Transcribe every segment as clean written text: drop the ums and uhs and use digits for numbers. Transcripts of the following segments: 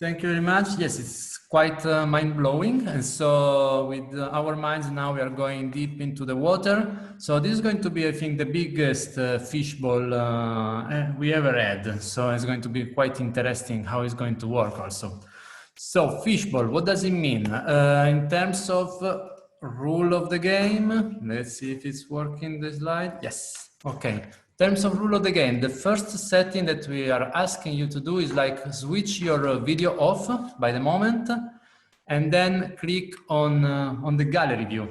Thank you very much. Yes, it's quite mind-blowing. And so with our minds now, we are going deep into the water. So this is going to be, I think, the biggest fishbowl we ever had. So it's going to be quite interesting how it's going to work also. So fishbowl, what does it mean? In terms of rule of the game, let's see if it's working, the slide. Yes, okay. In terms of rule of the game, the first setting that we are asking you to do is like switch your video off by the moment and then click on the gallery view.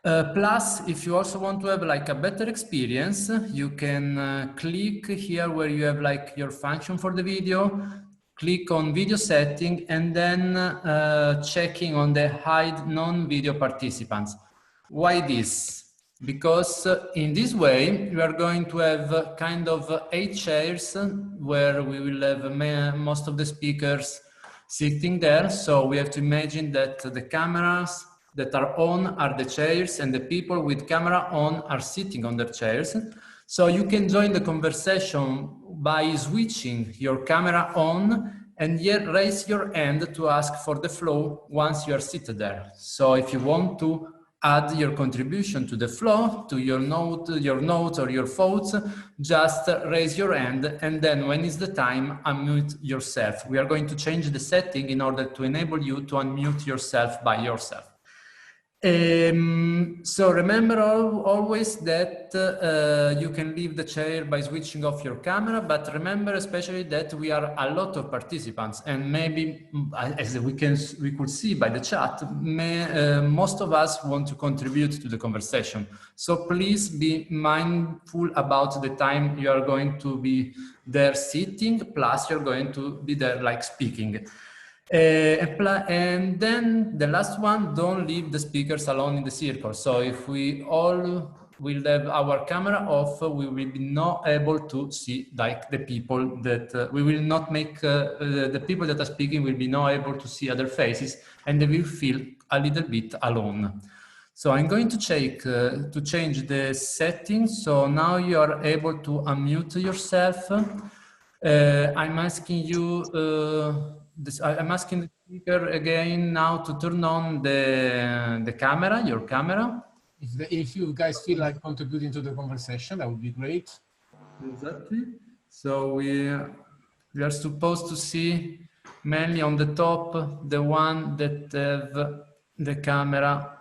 Plus, if you also want to have like a better experience, you can click here where you have like your function for the video, click on video setting and then checking on the hide non-video participants. Why this? Because in this way, we are going to have kind of 8 chairs where we will have most of the speakers sitting there. So we have to imagine that the cameras that are on are the chairs and the people with camera on are sitting on their chairs. So you can join the conversation by switching your camera on and yet raise your hand to ask for the flow once you are seated there. So if you want to add your contribution to the flow, to your notes or your thoughts, just raise your hand and then when is the time, unmute yourself. We are going to change the setting in order to enable you to unmute yourself by yourself. So remember always that you can leave the chair by switching off your camera, but remember especially that we are a lot of participants and maybe as we could see by the chat, most of us want to contribute to the conversation. So please be mindful about the time you are going to be there sitting, plus you're going to be there like speaking. And then the last one, don't leave the speakers alone in the circle. So if we all will have our camera off, we will be not able to see like the people that we will not make the people that are speaking will be not able to see other faces and they will feel a little bit alone. So I'm going to change the settings. So now you are able to unmute yourself. I'm asking you I'm asking the speaker again now to turn on the camera, your camera. If you guys feel like contributing to the conversation, that would be great. Exactly. So we are supposed to see mainly on the top the one that have the camera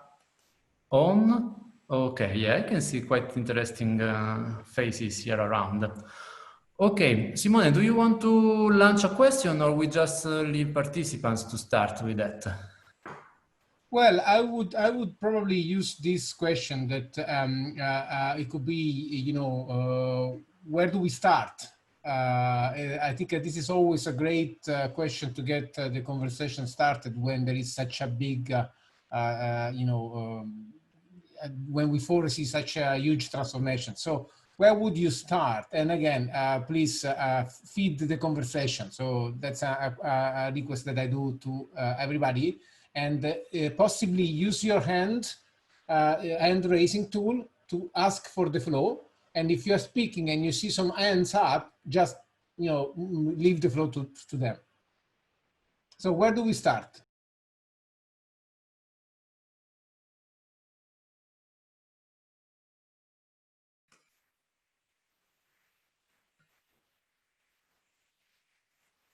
on. Okay, yeah, I can see quite interesting faces here around. Okay, Simone, do you want to launch a question or we just leave participants to start with that? Well, I would probably use this question that it could be, you know, where do we start? I think this is always a great question to get the conversation started when there is such a big, you know, when we foresee such a huge transformation. So where would you start? And again, please feed the conversation. So that's a request that I do to everybody. And possibly use your hand raising tool to ask for the flow. And if you're speaking and you see some hands up, just, you know, leave the flow to them. So where do we start?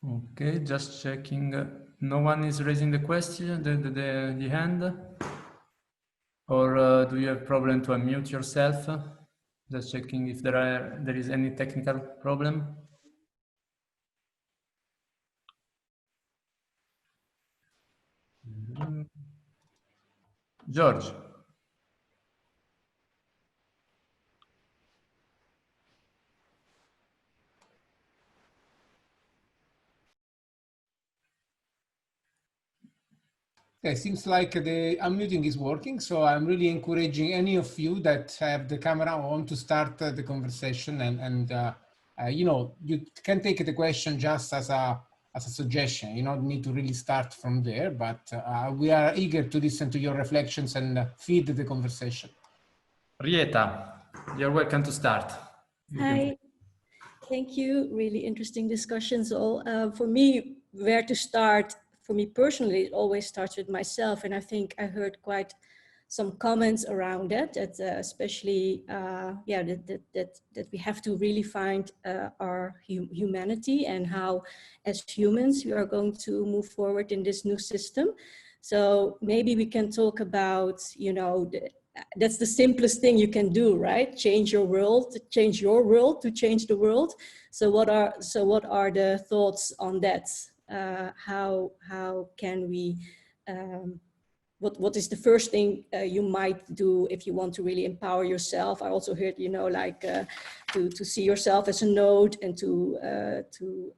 Okay, just checking. No one is raising the question, the hand? Or do you have problem to unmute yourself? Just checking if there is any technical problem. George. Okay, seems like the unmuting is working. So I'm really encouraging any of you that have the camera on to start the conversation. And you know, you can take the question just as a suggestion. You don't need to really start from there, but we are eager to listen to your reflections and feed the conversation. Rieta, you're welcome to start. Hi, thank you. Really interesting discussions all. For me, where to start, for me personally, it always starts with myself. And I think I heard quite some comments around that, especially, yeah, that we have to really find our humanity and how, as humans, we are going to move forward in this new system. So maybe we can talk about, you know, that's the simplest thing you can do, right? Change your world, to change the world. So what are the thoughts on that? How can we? What is the first thing you might do if you want to really empower yourself? I also heard, you know, like to see yourself as a node and to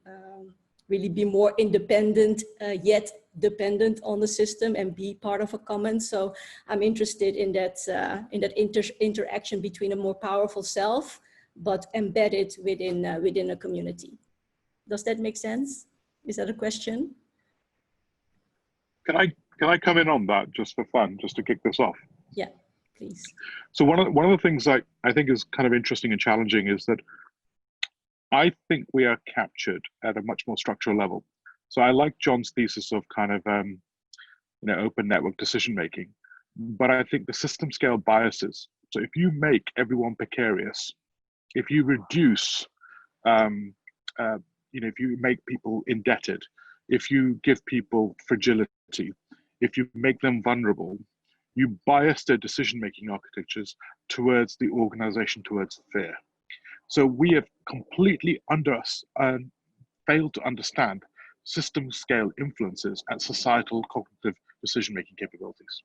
really be more independent, yet dependent on the system and be part of a common. So I'm interested in that interaction between a more powerful self, but embedded within a community. Does that make sense? Is that a question? Can I come in on that just for fun, just to kick this off? Yeah, please. So one of the things I think is kind of interesting and challenging is that I think we are captured at a much more structural level. So I like John's thesis of kind of you know, open network decision making, but I think the system scale biases. So if you make everyone precarious, if you reduce, you know, if you make people indebted, if you give people fragility, if you make them vulnerable, you bias their decision-making architectures towards the organization, towards fear. So we have completely failed to understand system scale influences at societal cognitive decision-making capabilities.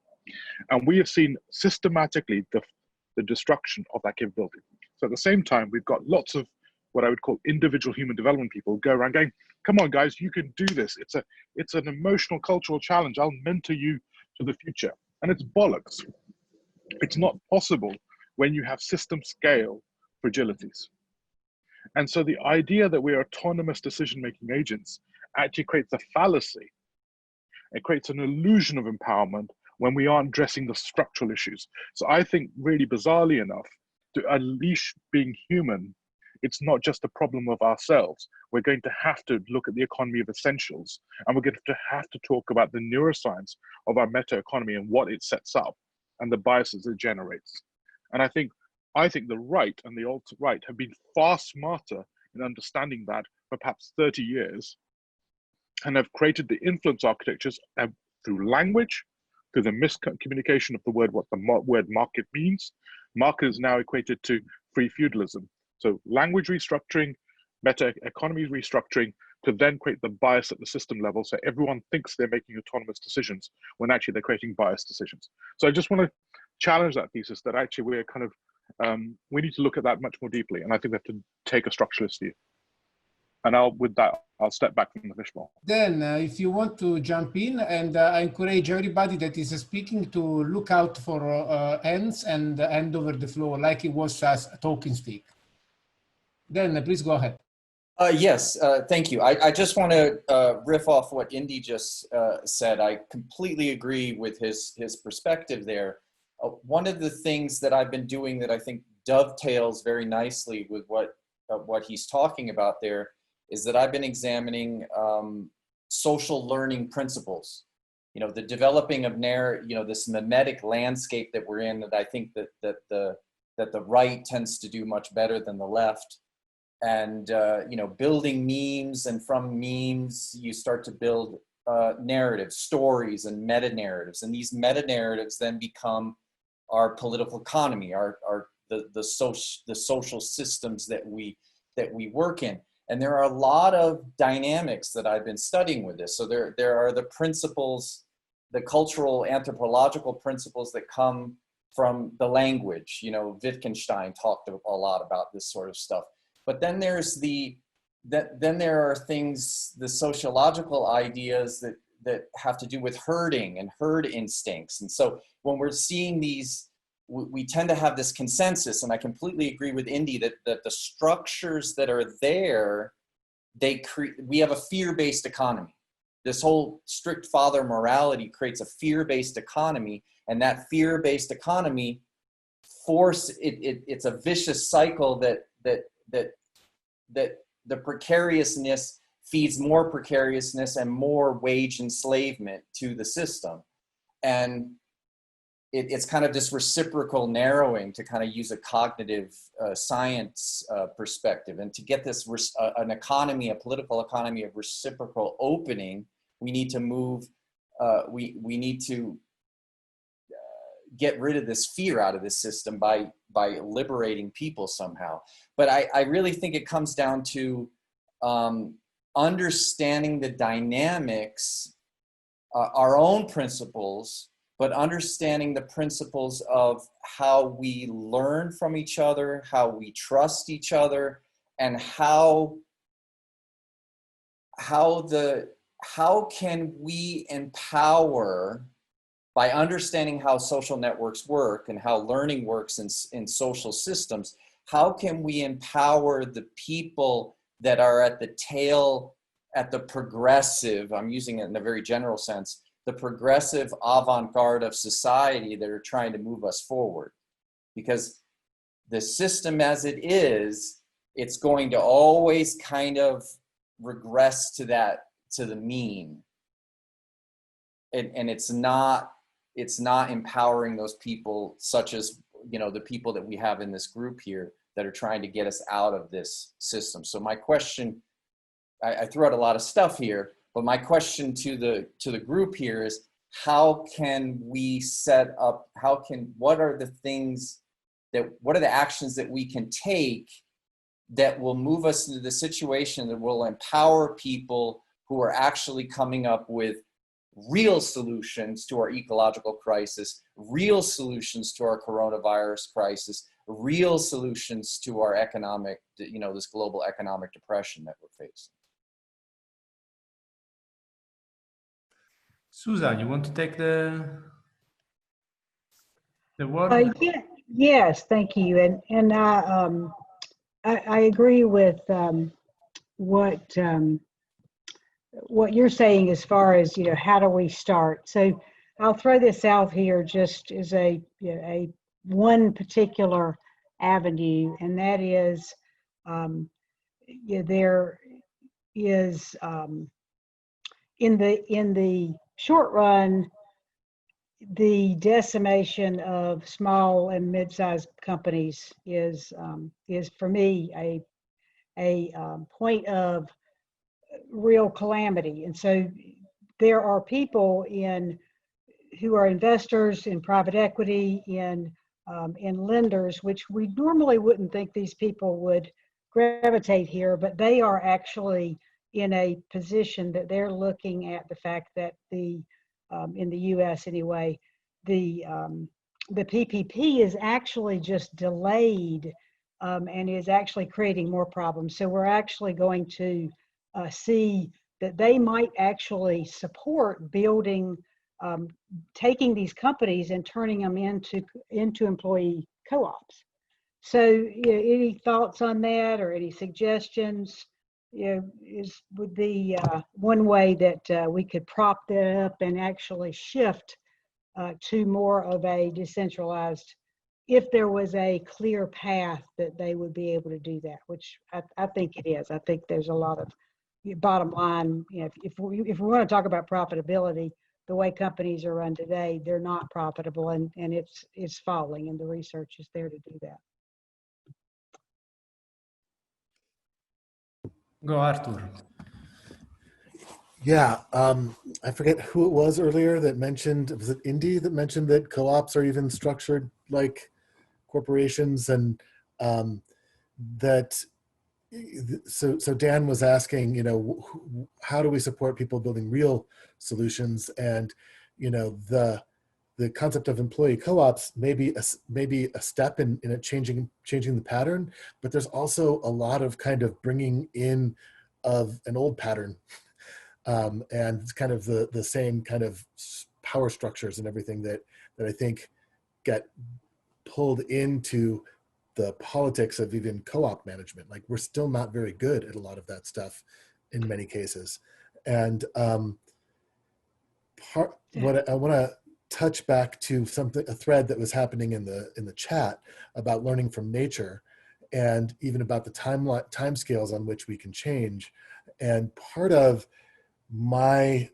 And we have seen systematically the destruction of that capability. So at the same time, we've got lots of what I would call individual human development people go around going, come on guys, you can do this. It's an emotional cultural challenge. I'll mentor you to the future. And it's bollocks. It's not possible when you have system scale fragilities. And so the idea that we're autonomous decision-making agents actually creates a fallacy. It creates an illusion of empowerment when we aren't addressing the structural issues. So I think really bizarrely enough, to unleash being human, it's not just a problem of ourselves. We're going to have to look at the economy of essentials, and we're going to have to talk about the neuroscience of our meta economy and what it sets up and the biases it generates. And I think the right and the alt-right have been far smarter in understanding that for perhaps 30 years and have created the influence architectures through language, through the miscommunication of the word, what the word market means. Market is now equated to free feudalism. So language restructuring, meta economy restructuring, to then create the bias at the system level. So everyone thinks they're making autonomous decisions when actually they're creating biased decisions. So I just want to challenge that thesis that actually we're kind of, we need to look at that much more deeply. And I think we have to take a structuralist view. And with that, I'll step back from the fishbowl. Then, if you want to jump in, and I encourage everybody that is speaking to look out for hands and hand over the floor, like it was as a talking stick. Then, please go ahead. Yes, thank you. I just want to riff off what Indy just said. I completely agree with his perspective there. One of the things that I've been doing that I think dovetails very nicely with what he's talking about there is that I've been examining social learning principles. You know, the developing of this mimetic landscape that we're in, that I think that the right tends to do much better than the left. And you know, building memes, and from memes you start to build narratives, stories, and meta narratives, and these meta narratives then become our political economy, the social systems that we work in. And there are a lot of dynamics that I've been studying with this. So there are the principles, the cultural anthropological principles that come from the language. You know, Wittgenstein talked a lot about this sort of stuff. But then there's then there are things, the sociological ideas that have to do with herding and herd instincts. And so when we're seeing these, we tend to have this consensus, and I completely agree with Indy that the structures that are there, we have a fear-based economy. This whole strict father morality creates a fear-based economy, and that fear-based economy it's a vicious cycle that the precariousness feeds more precariousness and more wage enslavement to the system. And it's kind of this reciprocal narrowing, to kind of use a cognitive science perspective. And to get this, an economy, a political economy of reciprocal opening, we need to move, we need to get rid of this fear out of this system by liberating people somehow. But I really think it comes down to understanding the dynamics, our own principles, but understanding the principles of how we learn from each other, how we trust each other, and how can we empower, by understanding how social networks work and how learning works in social systems, how can we empower the people that are at the tail, at the progressive, I'm using it in a very general sense, the progressive avant-garde of society that are trying to move us forward. Because the system as it is, it's going to always kind of regress to the mean. And it's not empowering those people, such as, the people that we have in this group here that are trying to get us out of this system. So my question, I threw out a lot of stuff here, but my question to the group here is, how can we set up, what are the actions that we can take that will move us into the situation that will empower people who are actually coming up with real solutions to our ecological crisis, real solutions to our coronavirus crisis, real solutions to our economic, this global economic depression that we're facing. Susan, you want to take the word? Yeah, yes, thank you. And I agree with what you're saying as far as, how do we start? So I'll throw this out here just as a one particular avenue, and that is there is in the short run, the decimation of small and mid-sized companies is for me a point of real calamity. And so there are people who are investors in private equity, in lenders, which we normally wouldn't think these people would gravitate here, but they are actually in a position that they're looking at the fact that in the US anyway, the PPP is actually just delayed and is actually creating more problems. So we're actually going to see that they might actually support building, taking these companies and turning them into employee co-ops. So any thoughts on that, or any suggestions? Would be one way that we could prop that up and actually shift to more of a decentralized, if there was a clear path that they would be able to do that, which I think it is. I think there's a lot of, bottom line, if we want to talk about profitability, the way companies are run today, they're not profitable, and it's falling, and the research is there to do that. Go, Arthur. Yeah, I forget who it was earlier that mentioned, was it Indy that mentioned that co-ops are even structured like corporations, and so Dan was asking, how do we support people building real solutions? And the concept of employee co-ops may be a step in it changing the pattern, but there's also a lot of kind of bringing in of an old pattern, and it's kind of the same kind of power structures and everything that I think get pulled into the politics of even co-op management. Like, we're still not very good at a lot of that stuff in many cases. And what I want to touch back to a thread that was happening in the chat about learning from nature, and even about the time scales on which we can change. And part of my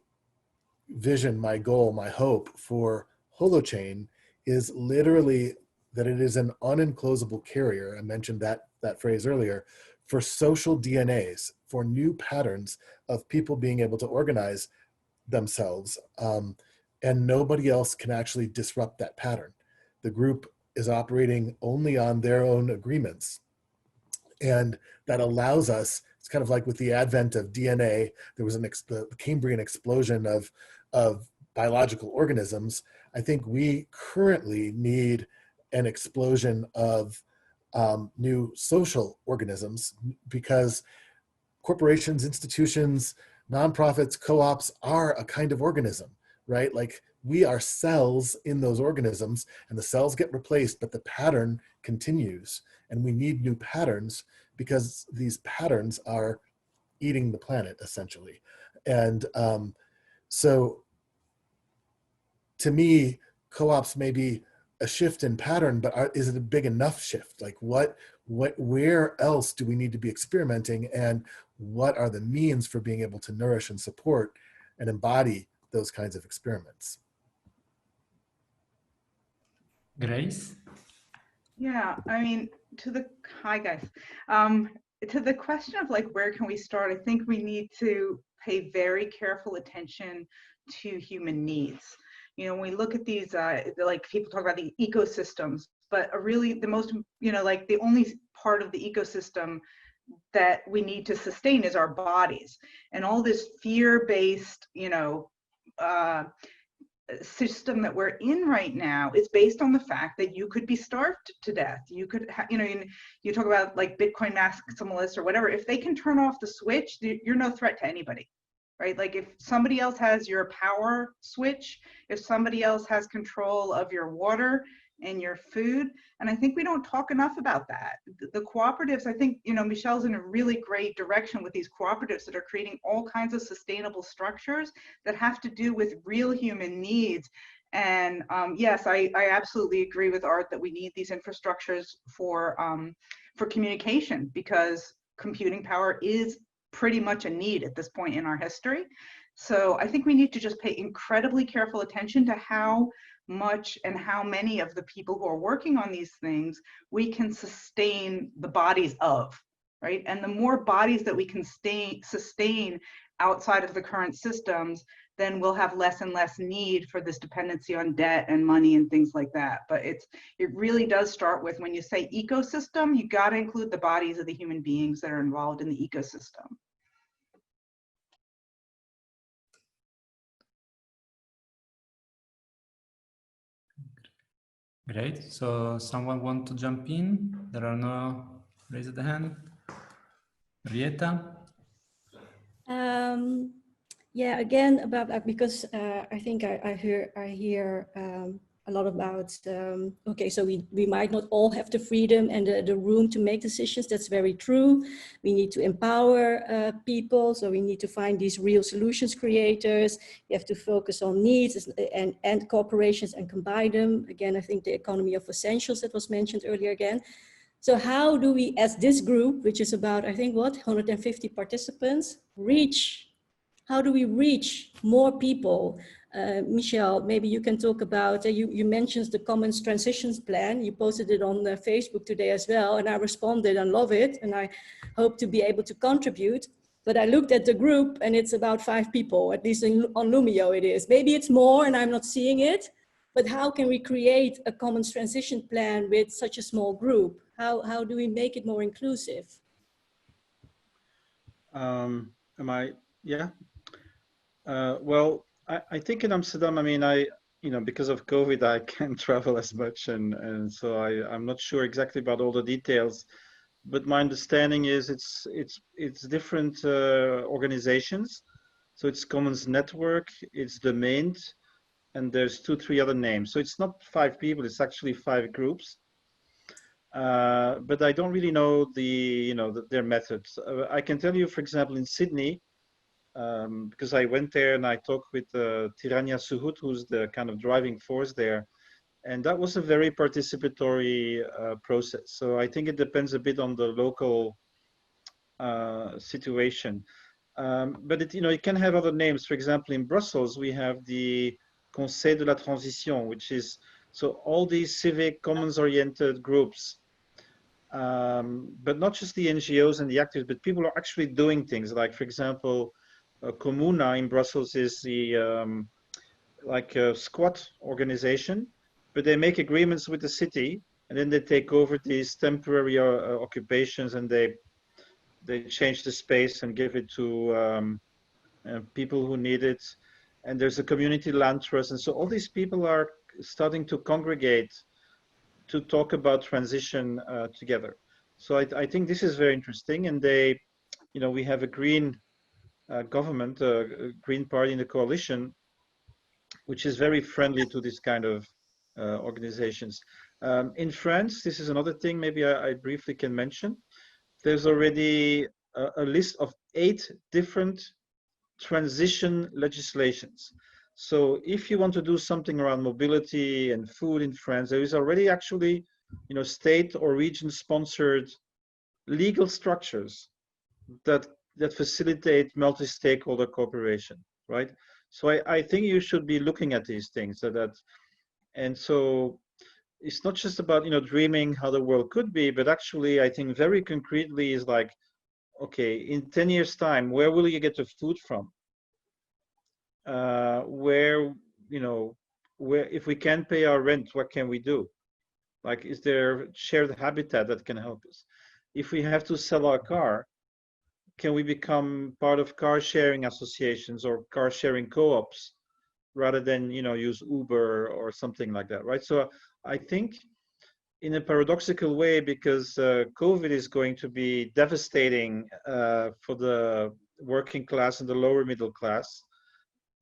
vision, my goal, my hope for Holochain is literally that it is an unenclosable carrier. I mentioned that phrase earlier, for social DNAs, for new patterns of people being able to organize themselves, and nobody else can actually disrupt that pattern. The group is operating only on their own agreements, and that allows us, it's kind of like with the advent of DNA, there was the Cambrian explosion of biological organisms. I think we currently need an explosion of new social organisms, because corporations, institutions, nonprofits, co-ops are a kind of organism, right? Like, we are cells in those organisms, and the cells get replaced, but the pattern continues. And we need new patterns because these patterns are eating the planet, essentially. And so to me, co-ops may be a shift in pattern, but is it a big enough shift? Like, where else do we need to be experimenting, and what are the means for being able to nourish and support and embody those kinds of experiments? Grace? Yeah, I mean, hi guys. To the question of like, where can we start? I think we need to pay very careful attention to human needs. You know, when we look at these, like people talk about the ecosystems, but really the most, you know, like the only part of the ecosystem that we need to sustain is our bodies. And all this fear-based, you know, system that we're in right now is based on the fact that you could be starved to death. You could, you know, you talk about like Bitcoin maximalists or whatever. If they can turn off the switch, you're no threat to anybody, right? Like, if somebody else has your power switch, if somebody else has control of your water and your food, and I think we don't talk enough about that. The cooperatives, I think, you know, Michelle's in a really great direction with these cooperatives that are creating all kinds of sustainable structures that have to do with real human needs. And yes, I absolutely agree with Art that we need these infrastructures for communication, because computing power is pretty much a need at this point in our history. So I think we need to just pay incredibly careful attention to how much and how many of the people who are working on these things we can sustain the bodies of, right? And the more bodies that we can sustain outside of the current systems, then we'll have less and less need for this dependency on debt and money and things like that. But it really does start with, when you say ecosystem, you got to include the bodies of the human beings that are involved in the ecosystem. Great. So someone want to jump in? There are no raise the hand. Rieta? Yeah, again about that, because I think I hear a lot about, okay, so we might not all have the freedom and the room to make decisions. That's very true. We need to empower people. So we need to find these real solutions creators. We have to focus on needs and corporations and combine them. Again, I think the economy of essentials that was mentioned earlier again. So how do we, as this group, which is about, I think, what, 150 participants, how do we reach more people? Michelle, maybe you can talk about, you mentioned the Commons Transitions Plan. You posted it on Facebook today as well, and I responded and love it, and I hope to be able to contribute. But I looked at the group and it's about 5 people, at least on Lumio it is. Maybe it's more and I'm not seeing it, but how can we create a Commons Transition Plan with such a small group? How do we make it more inclusive? Yeah. Well, I think in Amsterdam, I mean, because of COVID, I can't travel as much, and so I'm not sure exactly about all the details. But my understanding is it's different organizations. So it's Commons Network, it's Domained, and there's 2-3 other names. So it's not 5 people; it's actually 5 groups. But I don't really know their methods. I can tell you, for example, in Sydney, because I went there and I talked with Tiranya Suhut, who's the kind of driving force there, And that was a very participatory process. So I think it depends a bit on the local situation. But it, it can have other names. For example, in Brussels, we have the Conseil de la Transition, which is, so all these civic commons-oriented groups, but not just the NGOs and the activists, but people are actually doing things. Like, for example, Comuna in Brussels is the like a squat organization, but they make agreements with the city, and then they take over these temporary occupations, and they change the space and give it to people who need it. And there's a community land trust, and so all these people are starting to congregate to talk about transition together. So I think this is very interesting, and they, we have a green government, a green party in the coalition, which is very friendly to this kind of organizations. In France, this is another thing maybe I briefly can mention. There's already a list of 8 different transition legislations. So if you want to do something around mobility and food in France, there is already actually, state or region sponsored legal structures that facilitate multi-stakeholder cooperation, right? So I think you should be looking at these things and so it's not just about, dreaming how the world could be, but actually I think very concretely is like, okay, in 10 years time, where will you get the food from? Where if we can't pay our rent, what can we do? Like, is there shared habitat that can help us? If we have to sell our car, can we become part of car sharing associations or car sharing co-ops rather than, use Uber or something like that, right? So I think in a paradoxical way, because COVID is going to be devastating for the working class and the lower middle class.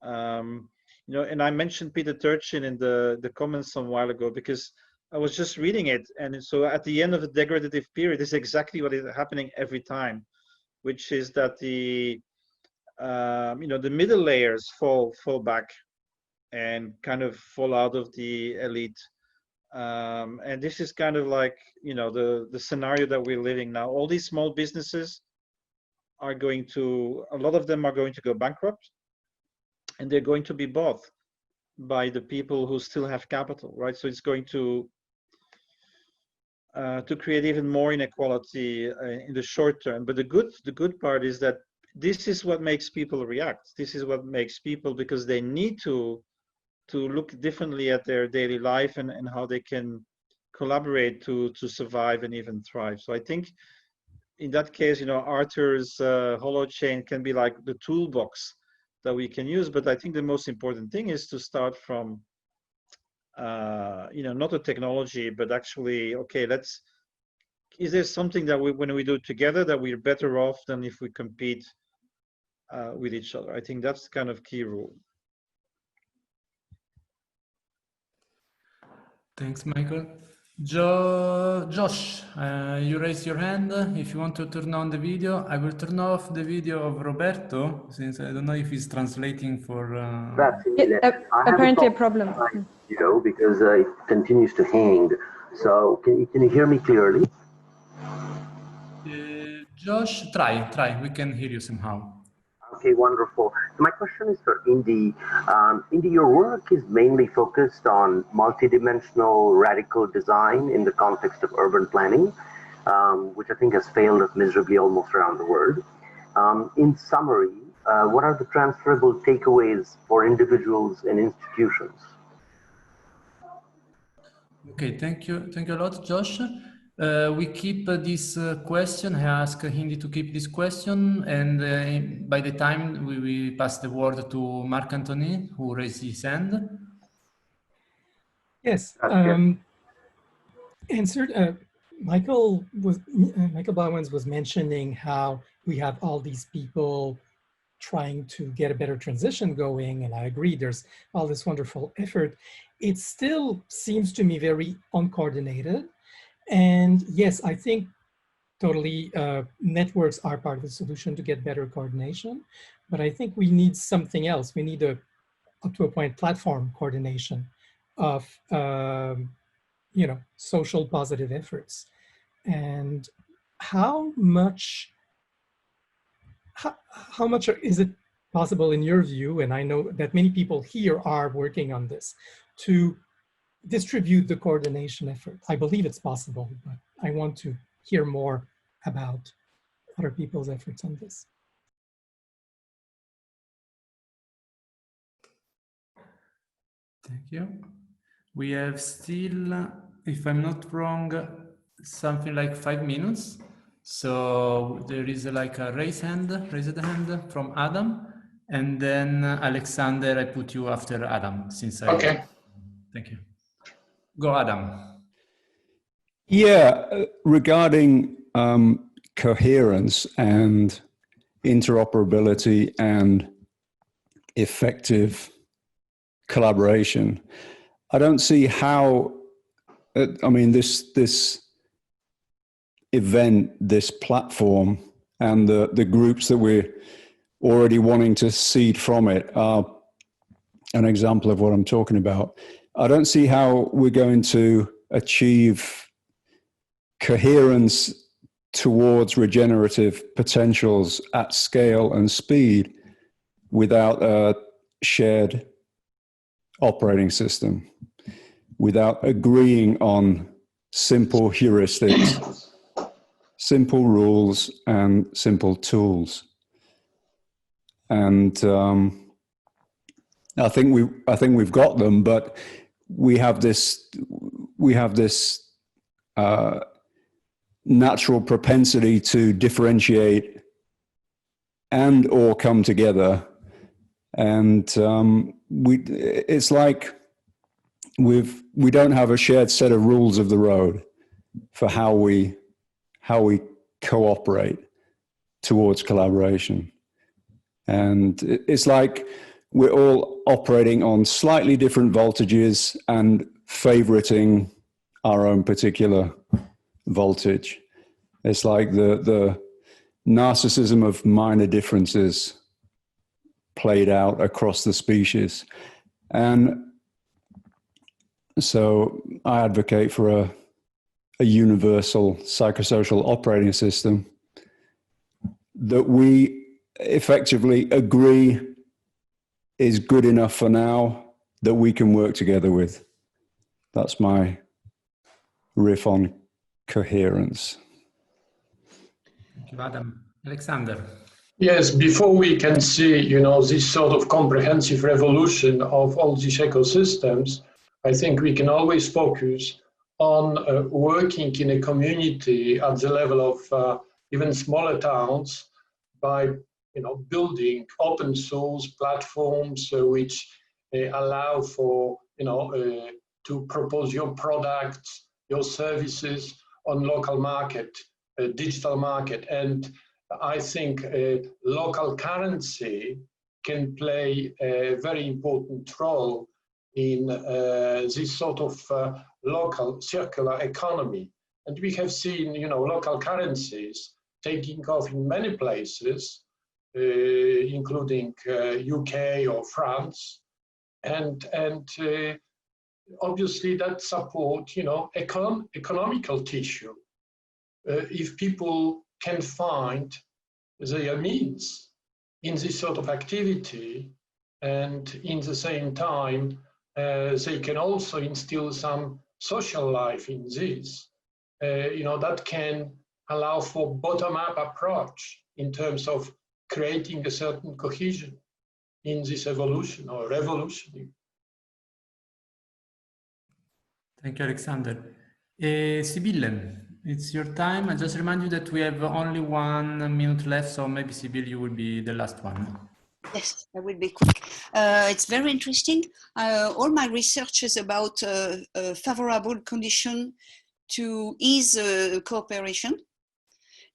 And I mentioned Peter Turchin in the comments some while ago, because I was just reading it. And so at the end of the degradative period, this is exactly what is happening every time, which is that the middle layers fall back and kind of fall out of the elite. And this is kind of like, the scenario that we're living now. All these small businesses are going to, a lot of them are going to go bankrupt, and they're going to be bought by the people who still have capital, right? So it's going to create even more inequality in the short term. But the good part is that this is what makes people react. This is what makes people, because they need to look differently at their daily life and how they can collaborate to survive and even thrive. So I think in that case, Arthur's holochain can be like the toolbox that we can use. But I think the most important thing is to start from, not a technology, but actually, okay, is there something that when we do it together, that we're better off than if we compete with each other? I think that's kind of key rule. Thanks, Michael. Josh, you raised your hand. If you want to turn on the video, I will turn off the video of Roberto, since I don't know if he's translating for... apparently a problem. Because it continues to hang. So can you hear me clearly? Josh, try. We can hear you somehow. Okay, wonderful. So my question is for Indy. Indy, your work is mainly focused on multidimensional radical design in the context of urban planning, which I think has failed us miserably almost around the world. In summary, what are the transferable takeaways for individuals and institutions? Okay, thank you a lot, Josh. We keep this question. I ask Hindi to keep this question, and by the time we pass the word to Marc-Anthony, who raised his hand. Yes, answered. Michael Bauwens was mentioning how we have all these people trying to get a better transition going, and I agree, there's all this wonderful effort. It still seems to me very uncoordinated. And yes, I think totally networks are part of the solution to get better coordination, but I think we need something else. We need up to a point, platform coordination of you know, social positive efforts. And how much is it possible in your view, and I know that many people here are working on this, to distribute the coordination effort? I believe it's possible, but I want to hear more about other people's efforts on this. Thank you. We have still, if I'm not wrong, something like 5 minutes. So there is like a raised hand from Adam, and then Alexander, I put you after Adam, since I... Okay. Thank you. Go, Adam. Yeah, regarding coherence and interoperability and effective collaboration, I don't see how, I mean, this event, this platform, and the groups that we're already wanting to seed from it are an example of what I'm talking about. I don't see how we're going to achieve coherence towards regenerative potentials at scale and speed without a shared operating system, without agreeing on simple heuristics, simple rules, and simple tools. And I think we've got them, but we have this natural propensity to differentiate and or come together, and it's like we don't have a shared set of rules of the road for how we cooperate towards collaboration. And it's like we're all operating on slightly different voltages and favoriting our own particular voltage. It's like the narcissism of minor differences played out across the species. And so I advocate for a universal psychosocial operating system that we effectively agree is good enough for now, that we can work together with. That's my riff on coherence. Thank you, Adam. Alexander. Yes, before we can see, you know, this sort of comprehensive revolution of all these ecosystems, I think we can always focus on working in a community at the level of even smaller towns by, you know, building open source platforms which allow for, you know, to propose your products, your services on local market, digital market. And I think local currency can play a very important role in this sort of local circular economy. And we have seen, you know, local currencies taking off in many places, including UK or France, and obviously that support, you know, economical tissue. If people can find their means in this sort of activity, and in the same time they can also instill some social life in this, you know, that can allow for bottom-up approach in terms of creating a certain cohesion in this evolution or revolution. Thank you, Alexander. Sibylle, it's your time. I just remind you that we have only 1 minute left, so maybe Sibylle, you will be the last one. Yes, I will be quick. It's very interesting. All my research is about favorable condition to ease cooperation,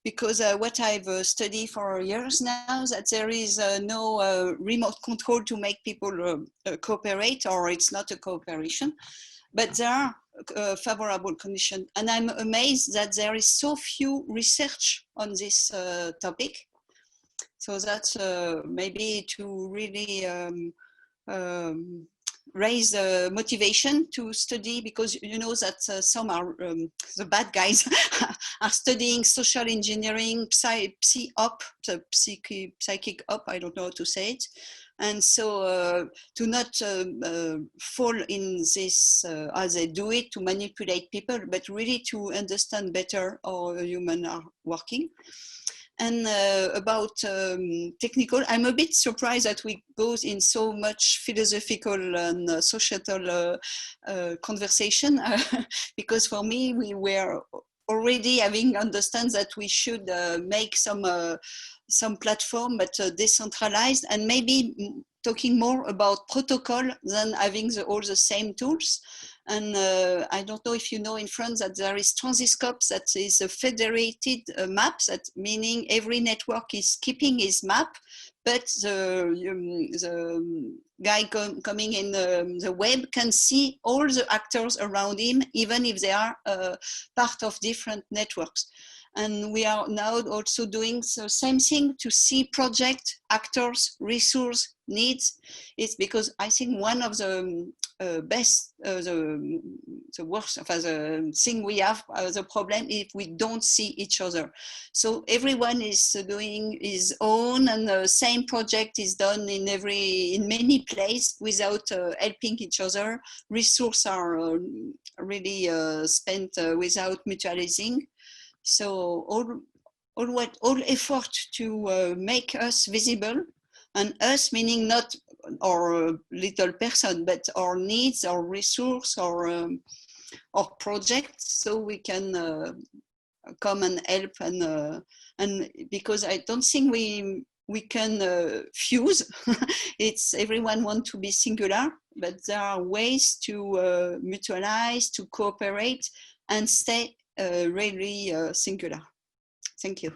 because what I've studied for years now is that there is no remote control to make people cooperate, or it's not a cooperation, but there are favorable conditions. And I'm amazed that there is so few research on this topic. So that's maybe to really raise motivation to study, because you know that some are the bad guys are studying social engineering, psychic op, I don't know how to say it. And so to not fall in this as they do it, to manipulate people, but really to understand better how humans are working. And about technical, I'm a bit surprised that we go in so much philosophical and societal conversation, because for me, we were already having understand that we should make some platform, but decentralized, and maybe talking more about protocol than having all the same tools. And I don't know if you know in France that there is Transiscope, that is a federated map, that meaning every network is keeping his map, but the guy coming in the web can see all the actors around him, even if they are part of different networks. And we are now also doing the same thing to see project, actors, resource, needs. It's because I think one of the best, the worst, the thing we have, the problem, if we don't see each other. So everyone is doing his own, and the same project is done in many places without helping each other. Resources are really spent without mutualizing. So all effort to make us visible, and us meaning not our little person, but our needs, our resource, our projects, so we can come and help, and because I don't think we can fuse. It's everyone wants to be singular, but there are ways to mutualize, to cooperate, and stay really singular. Thank you.